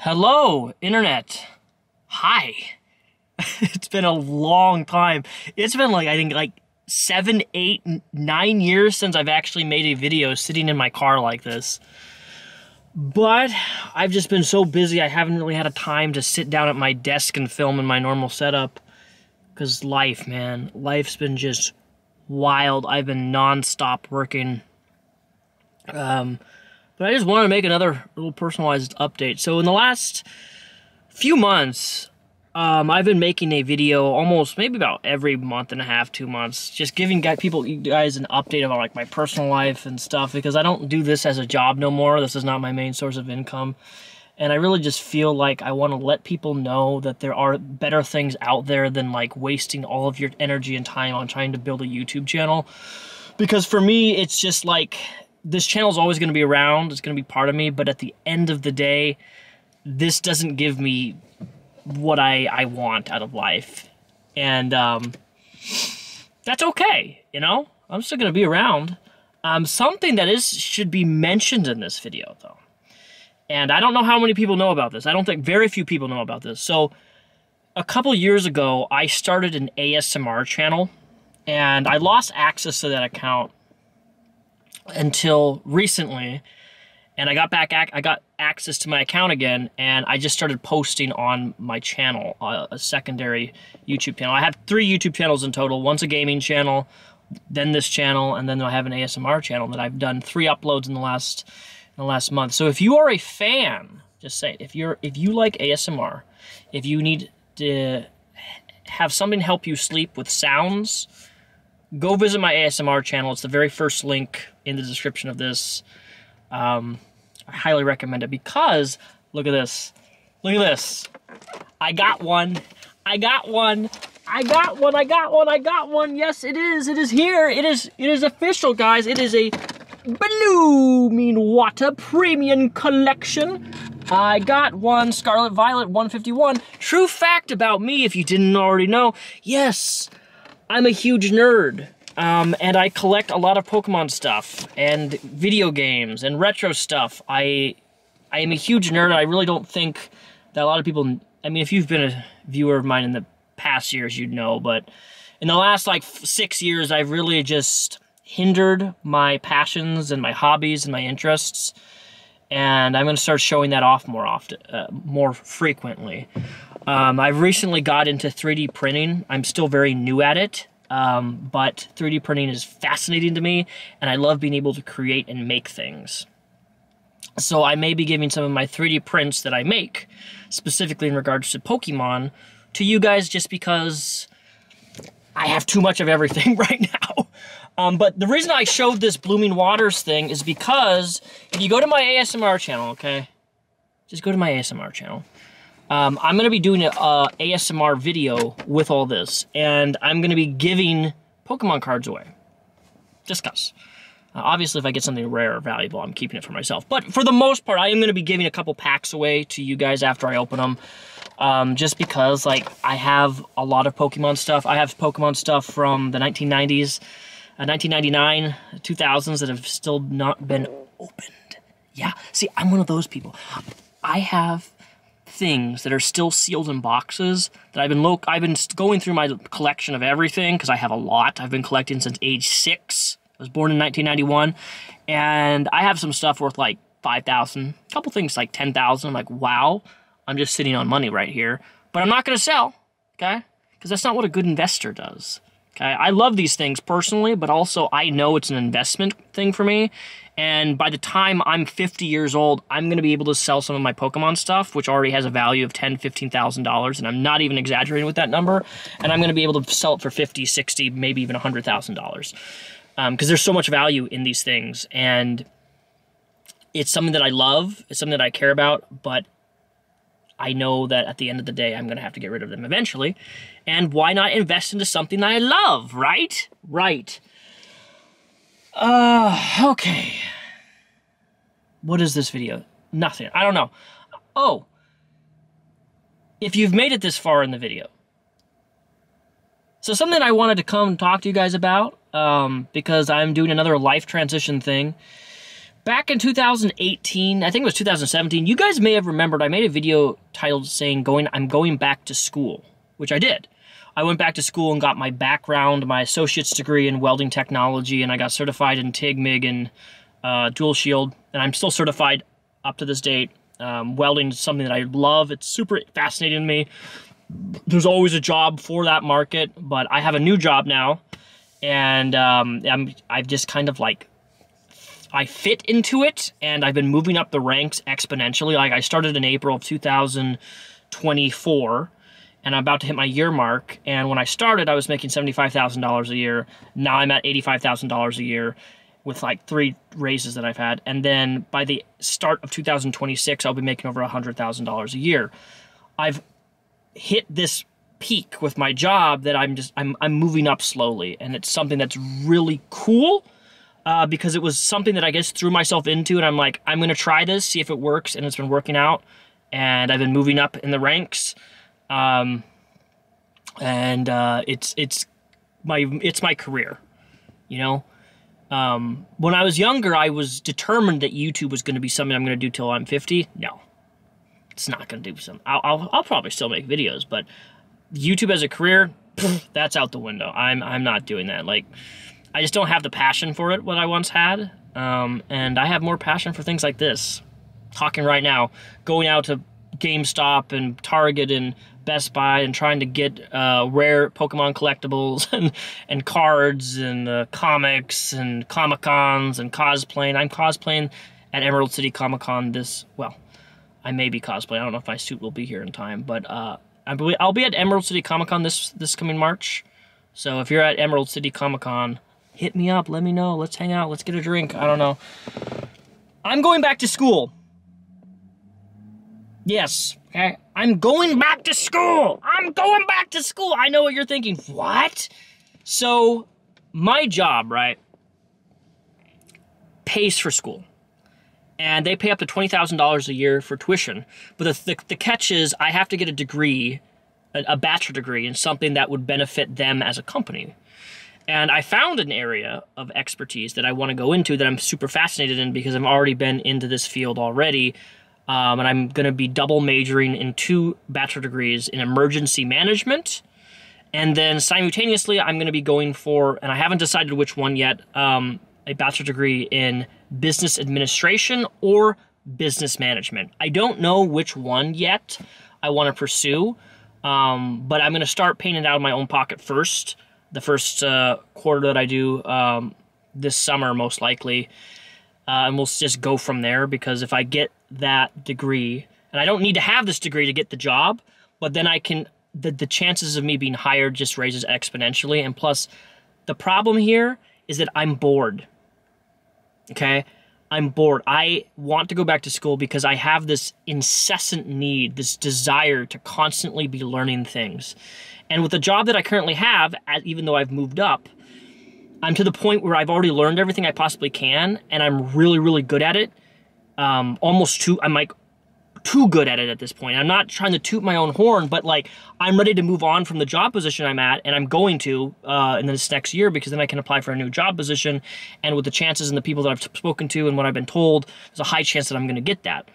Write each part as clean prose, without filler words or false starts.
Hello, Internet. Hi. It's been a long time. It's been I think 7, 8, 9 years since I've actually made a video sitting in my car like this. But I've just been so busy, I haven't really had a time to sit down at my desk and film in my normal setup. Because life, man. Life's been just wild. I've been non-stop working. But I just wanted to make another little personalized update. So in the last few months, I've been making a video almost maybe about every month and a half, 2 months, just giving you guys an update about my personal life and stuff, because I don't do this as a job no more. This is not my main source of income. And I really just feel like I want to let people know that there are better things out there than wasting all of your energy and time on trying to build a YouTube channel. Because for me, it's just this channel is always going to be around. It's going to be part of me. But at the end of the day, this doesn't give me what I want out of life. And that's okay, you know? I'm still going to be around. Something that should be mentioned in this video, though. And I don't know how many people know about this. I don't think very few people know about this. So a couple years ago, I started an ASMR channel. And I lost access to that account until recently, and I got access to my account again, and I just started posting on my channel, a secondary YouTube channel. I have 3 YouTube channels in total. One's a gaming channel, then this channel, and then I have an ASMR channel that I've done 3 uploads in the last month. So if you are a fan, just say it. If you like ASMR, if you need to have something help you sleep with sounds, go visit my ASMR channel. It's the very first link in the description of this. I highly recommend it because, look at this. Look at this. I got one. I got one. I got one. I got one. I got one. Yes, it is. It is here. It is official, guys. It is a Blooming Water Premium Collection. I got one Scarlet Violet 151. True fact about me, if you didn't already know, yes, I'm a huge nerd, and I collect a lot of Pokemon stuff, and video games, and retro stuff. I am a huge nerd. I really don't think that a lot of people, I mean, if you've been a viewer of mine in the past years, you'd know, but in the last, 6 years, I've really just hindered my passions and my hobbies and my interests, and I'm going to start showing that off more frequently. I've recently got into 3D printing. I'm still very new at it, but 3D printing is fascinating to me, and I love being able to create and make things. So I may be giving some of my 3D prints that I make, specifically in regards to Pokemon, to you guys just because I have too much of everything right now. But the reason I showed this Blooming Waters thing is because if you go to my ASMR channel, okay? Just go to my ASMR channel. I'm going to be doing an ASMR video with all this, and I'm going to be giving Pokemon cards away. Just cause. Obviously, if I get something rare or valuable, I'm keeping it for myself. But for the most part, I am going to be giving a couple packs away to you guys after I open them. Just because, I have a lot of Pokemon stuff. I have Pokemon stuff from the 1990s, 1999, 2000s that have still not been opened. Yeah, see, I'm one of those people. I have things that are still sealed in boxes that I've been going through my collection of everything because I have a lot. I've been collecting since age 6. I was born in 1991, and I have some stuff worth $5,000. A couple things $10,000. I'm wow, I'm just sitting on money right here. But I'm not going to sell, okay? Because that's not what a good investor does. Okay, I love these things personally, but also I know it's an investment thing for me. And by the time I'm 50 years old, I'm going to be able to sell some of my Pokemon stuff, which already has a value of $10,000, $15,000, and I'm not even exaggerating with that number. And I'm going to be able to sell it for $50,000, $60,000, maybe even $100,000. Because there's so much value in these things, and it's something that I love, it's something that I care about, but I know that at the end of the day, I'm going to have to get rid of them eventually. And why not invest into something that I love, right? Right. Okay. What is this video? Nothing. I don't know. Oh. If you've made it this far in the video. So something I wanted to come talk to you guys about, because I'm doing another life transition thing. Back in 2018, I think it was 2017, you guys may have remembered I made a video titled saying I'm going back to school, which I did. I went back to school and got my background, my associate's degree in welding technology, and I got certified in TIG, MIG, and dual shield, and I'm still certified up to this date. Welding is something that I love. It's super fascinating to me. There's always a job for that market, but I have a new job now, and I've just kind of like, I fit into it, and I've been moving up the ranks exponentially. Like, I started in April of 2024, and I'm about to hit my year mark, and when I started, I was making $75,000 a year. Now I'm at $85,000 a year with like 3 raises that I've had, and then by the start of 2026, I'll be making over $100,000 a year. I've hit this peak with my job that I'm moving up slowly, and it's something that's really cool. Because it was something that I guess threw myself into, and I'm like, I'm gonna try this, see if it works, and it's been working out, and I've been moving up in the ranks, it's my career, you know. When I was younger, I was determined that YouTube was going to be something I'm going to do till I'm 50. No, it's not going to do something. I'll probably still make videos, but YouTube as a career, that's out the window. I'm not doing that. Like, I just don't have the passion for it what I once had, and I have more passion for things like this. Talking right now, going out to GameStop and Target and Best Buy and trying to get rare Pokemon collectibles and cards and comics and Comic-Cons and cosplaying. I'm cosplaying at Emerald City Comic Con I may be cosplaying. I don't know if my suit will be here in time, but I'll be at Emerald City Comic Con this coming March. So if you're at Emerald City Comic Con, hit me up, let me know, let's hang out, let's get a drink, I don't know. I'm going back to school. Yes, okay? I'm going back to school! I'm going back to school! I know what you're thinking. What? So, my job, right, pays for school. And they pay up to $20,000 a year for tuition. But the catch is, I have to get a degree, a bachelor degree, in something that would benefit them as a company. And I found an area of expertise that I want to go into that I'm super fascinated in because I've already been into this field already. And I'm going to be double majoring in 2 bachelor degrees in emergency management. And then simultaneously, I'm going to be going for, and I haven't decided which one yet, a bachelor degree in business administration or business management. I don't know which one yet I want to pursue, but I'm going to start paying it out of my own pocket first. The first quarter that I do this summer, most likely. And we'll just go from there, because if I get that degree, and I don't need to have this degree to get the job, but then I can, the chances of me being hired just raises exponentially. And plus, the problem here is that I'm bored. Okay? I'm bored. I want to go back to school because I have this incessant need, this desire to constantly be learning things. And with the job that I currently have, even though I've moved up, I'm to the point where I've already learned everything I possibly can, and I'm really, really good at it. I'm like too good at it at this point. I'm not trying to toot my own horn, but like, I'm ready to move on from the job position I'm at, and I'm going to in this next year, because then I can apply for a new job position, and with the chances and the people that I've spoken to and what I've been told, there's a high chance that I'm going to get that.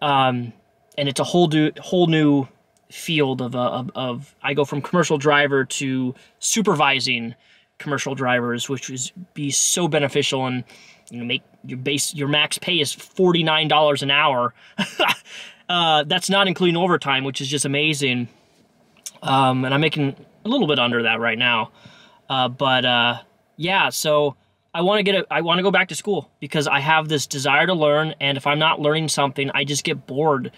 And it's a whole new field of I go from commercial driver to supervising commercial drivers, which would be so beneficial, and make your max pay is $49 an hour. That's not including overtime, which is just amazing. And I'm making a little bit under that right now. Yeah, so I want to go back to school because I have this desire to learn, and if I'm not learning something, I just get bored.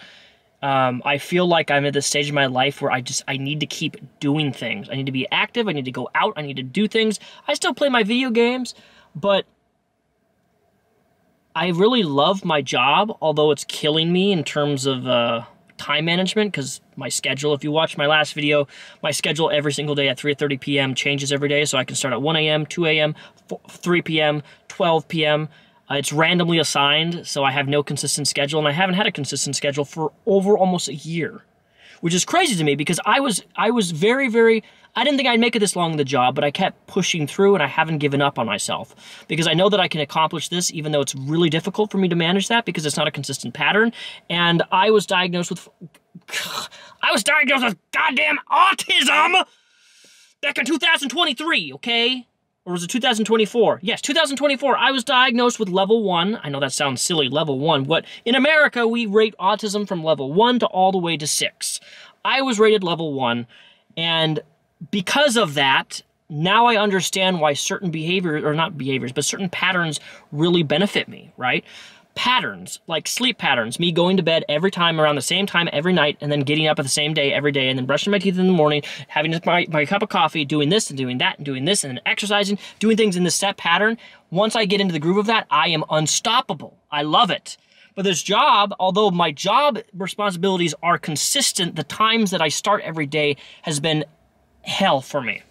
I feel like I'm at this stage of my life where I need to keep doing things. I need to be active. I need to go out. I need to do things. I still play my video games, but I really love my job, although it's killing me in terms of time management, because my schedule, if you watch my last video, my schedule every single day at 3:30 p.m. changes every day, so I can start at 1 a.m., 2 a.m., 3 p.m., 12 p.m., it's randomly assigned, so I have no consistent schedule, and I haven't had a consistent schedule for over almost a year, which is crazy to me because I was very, very, I didn't think I'd make it this long in the job, but I kept pushing through and I haven't given up on myself because I know that I can accomplish this even though it's really difficult for me to manage that because it's not a consistent pattern. And I was diagnosed with goddamn autism back in 2023, okay? Or was it 2024? Yes, 2024. I was diagnosed with level 1. I know that sounds silly, level 1. But in America, we rate autism from level 1 to all the way to 6. I was rated level 1, and because of that, now I understand why certain behaviors, or not behaviors, but certain patterns really benefit me, right? Patterns, like sleep patterns, me going to bed every time around the same time every night and then getting up at the same day every day and then brushing my teeth in the morning, having my cup of coffee, doing this and doing that and doing this and then exercising, doing things in this set pattern. Once I get into the groove of that, I am unstoppable. I love it. But this job, although my job responsibilities are consistent, the times that I start every day has been hell for me.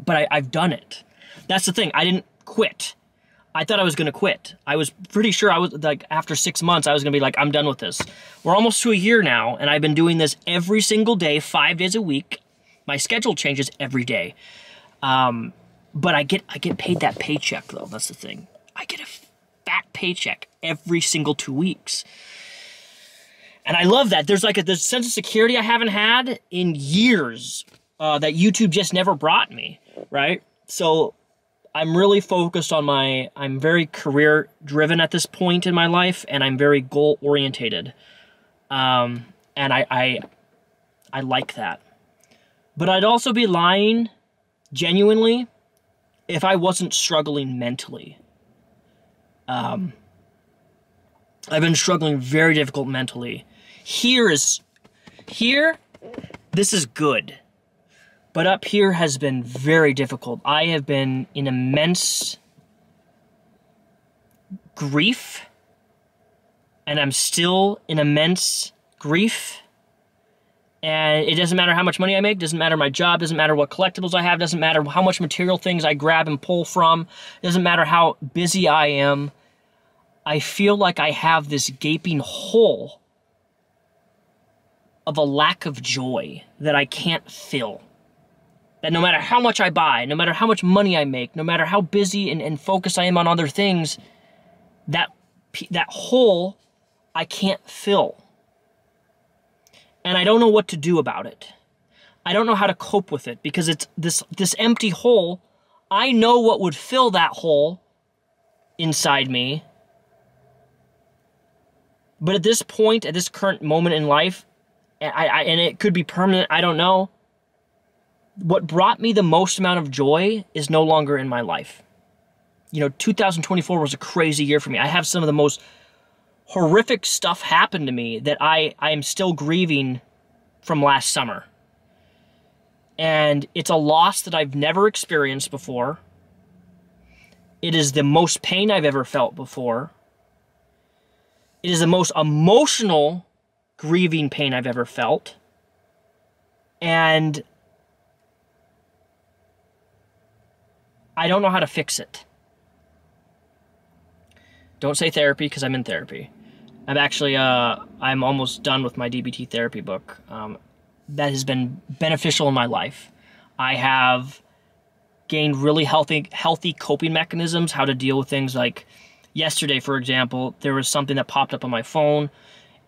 But I've done it. That's the thing. I didn't quit. I thought I was going to quit. I was pretty sure I was like, after 6 months, I was going to be like, I'm done with this. We're almost to a year now, and I've been doing this every single day, 5 days a week. My schedule changes every day. But I get paid that paycheck, though. That's the thing. I get a fat paycheck every single 2 weeks. And I love that. There's like this sense of security I haven't had in years that YouTube just never brought me, right? So I'm really focused on I'm very career driven at this point in my life, and I'm very goal orientated. And I like that. But I'd also be lying genuinely if I wasn't struggling mentally. I've been struggling very difficult mentally. Here, this is good. But up here has been very difficult. I have been in immense grief, and I'm still in immense grief. And it doesn't matter how much money I make, doesn't matter my job, doesn't matter what collectibles I have, doesn't matter how much material things I grab and pull from, doesn't matter how busy I am. I feel like I have this gaping hole of a lack of joy that I can't fill. That no matter how much I buy, no matter how much money I make, no matter how busy and focused I am on other things, that hole I can't fill. And I don't know what to do about it. I don't know how to cope with it because it's this empty hole. I know what would fill that hole inside me. But at this point, at this current moment in life, and it could be permanent, I don't know, what brought me the most amount of joy is no longer in my life. You know, 2024 was a crazy year for me. I have some of the most horrific stuff happen to me that I am still grieving from last summer. And it's a loss that I've never experienced before. It is the most pain I've ever felt before. It is the most emotional grieving pain I've ever felt. And I don't know how to fix it. Don't say therapy, because I'm in therapy. I'm actually, I'm almost done with my DBT therapy book. That has been beneficial in my life. I have gained really healthy coping mechanisms, how to deal with things like yesterday, for example, there was something that popped up on my phone,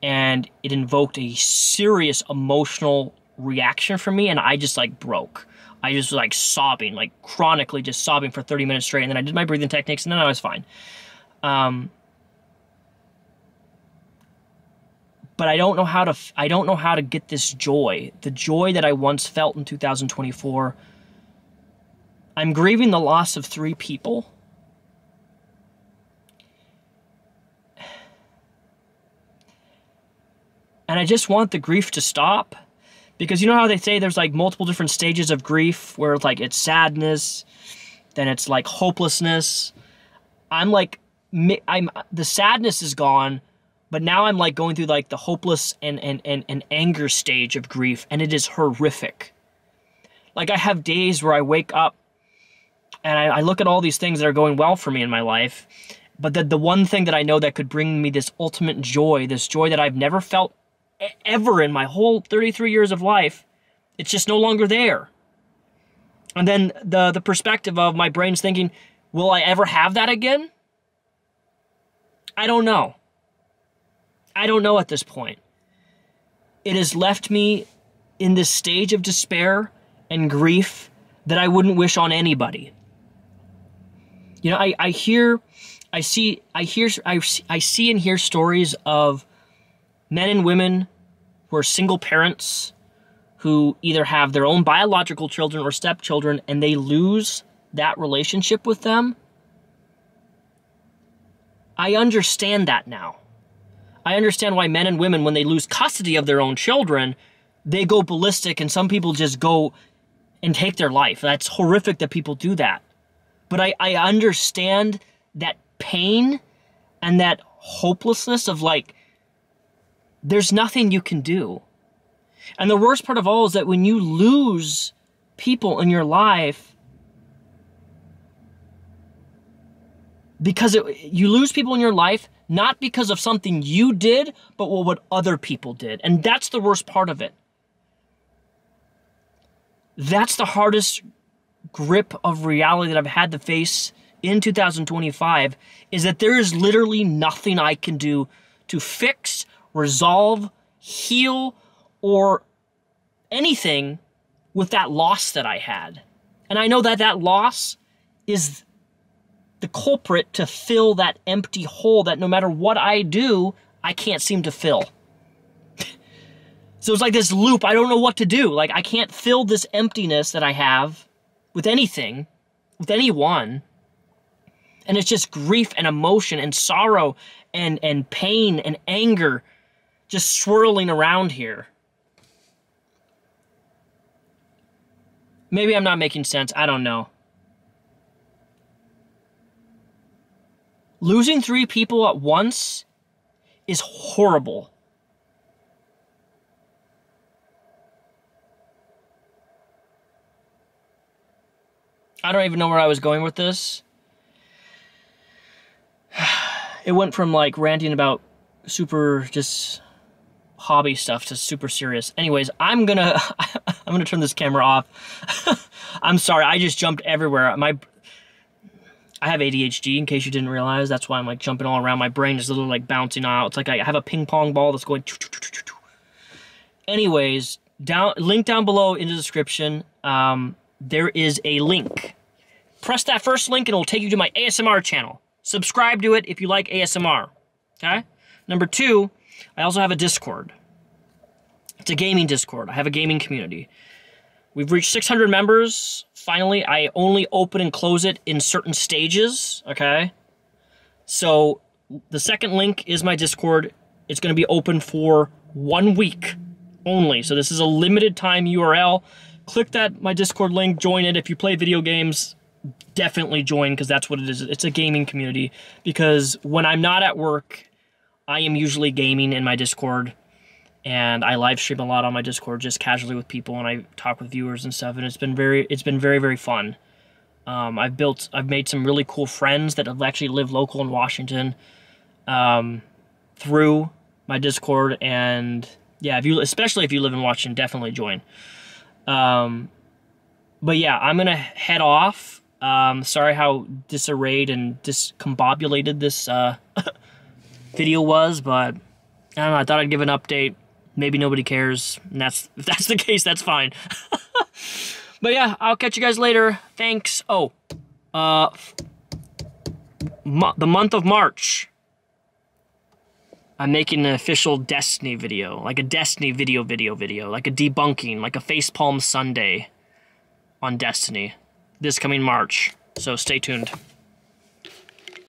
and it invoked a serious emotional reaction from me, and I just, like, broke. I just was, like, sobbing, like, chronically just sobbing for 30 minutes straight, and then I did my breathing techniques, and then I was fine. But I don't know how to get this joy, the joy that I once felt in 2024. I'm grieving the loss of 3 people. And I just want the grief to stop. Because you know how they say there's like multiple different stages of grief where it's like it's sadness, then it's like hopelessness. The sadness is gone, but now I'm like going through like the hopeless and anger stage of grief, and it is horrific. Like I have days where I wake up and I look at all these things that are going well for me in my life, but the one thing that I know that could bring me this ultimate joy, this joy that I've never felt ever in my whole 33 years of life. It's just no longer there. And then the perspective of my brain's thinking, will I ever have that again? I don't know. I don't know at this point. It has left me in this stage of despair and grief that I wouldn't wish on anybody. You know, I see and hear stories of men and women who are single parents who either have their own biological children or stepchildren, and they lose that relationship with them. I understand that now. I understand why men and women, when they lose custody of their own children, they go ballistic, and some people just go and take their life. That's horrific that people do that. But I understand that pain and that hopelessness of like, there's nothing you can do. And the worst part of all is that when you lose people in your life, you lose people in your life, not because of something you did, but what other people did. And that's the worst part of it. That's the hardest grip of reality that I've had to face in 2025, is that there is literally nothing I can do to fix, resolve, heal, or anything with that loss that I had. And I know that that loss is the culprit to fill that empty hole that no matter what I do, I can't seem to fill. So it's like this loop. I don't know what to do. Like, I can't fill this emptiness that I have with anything, with anyone. And it's just grief and emotion and sorrow and pain and anger just swirling around here. Maybe I'm not making sense. I don't know. Losing 3 people at once is horrible. I don't even know where I was going with this. It went from like ranting about super just hobby stuff to super serious. Anyways, I'm gonna turn this camera off. I'm sorry, I just jumped everywhere. I have ADHD, in case you didn't realize. That's why I'm like jumping all around. My brain is literally like bouncing out. It's like I have a ping pong ball that's going. Anyways, link down below in the description. There is a link. Press that first link and it will take you to my ASMR channel. Subscribe to it if you like ASMR. Okay? Number 2, I also have a Discord. It's a gaming Discord. I have a gaming community. We've reached 600 members. Finally, I only open and close it in certain stages. Okay? So, the second link is my Discord. It's going to be open for 1 week only. So this is a limited time URL. Click my Discord link, join it. If you play video games, definitely join, because that's what it is. It's a gaming community. Because when I'm not at work, I am usually gaming in my Discord, and I live stream a lot on my Discord just casually with people, and I talk with viewers and stuff, and it's been very, very fun. I've made some really cool friends that have actually lived local in Washington through my Discord, and yeah, especially if you live in Washington, definitely join. But yeah, I'm gonna head off. Sorry how disarrayed and discombobulated this video was, but I don't know, I thought I'd give an update. Maybe nobody cares, and if that's the case, that's fine. But yeah, I'll catch you guys later. Thanks. Oh, the month of March, I'm making an official Destiny video, like a Destiny video, like a debunking, like a Facepalm Sunday on Destiny, this coming March. So stay tuned.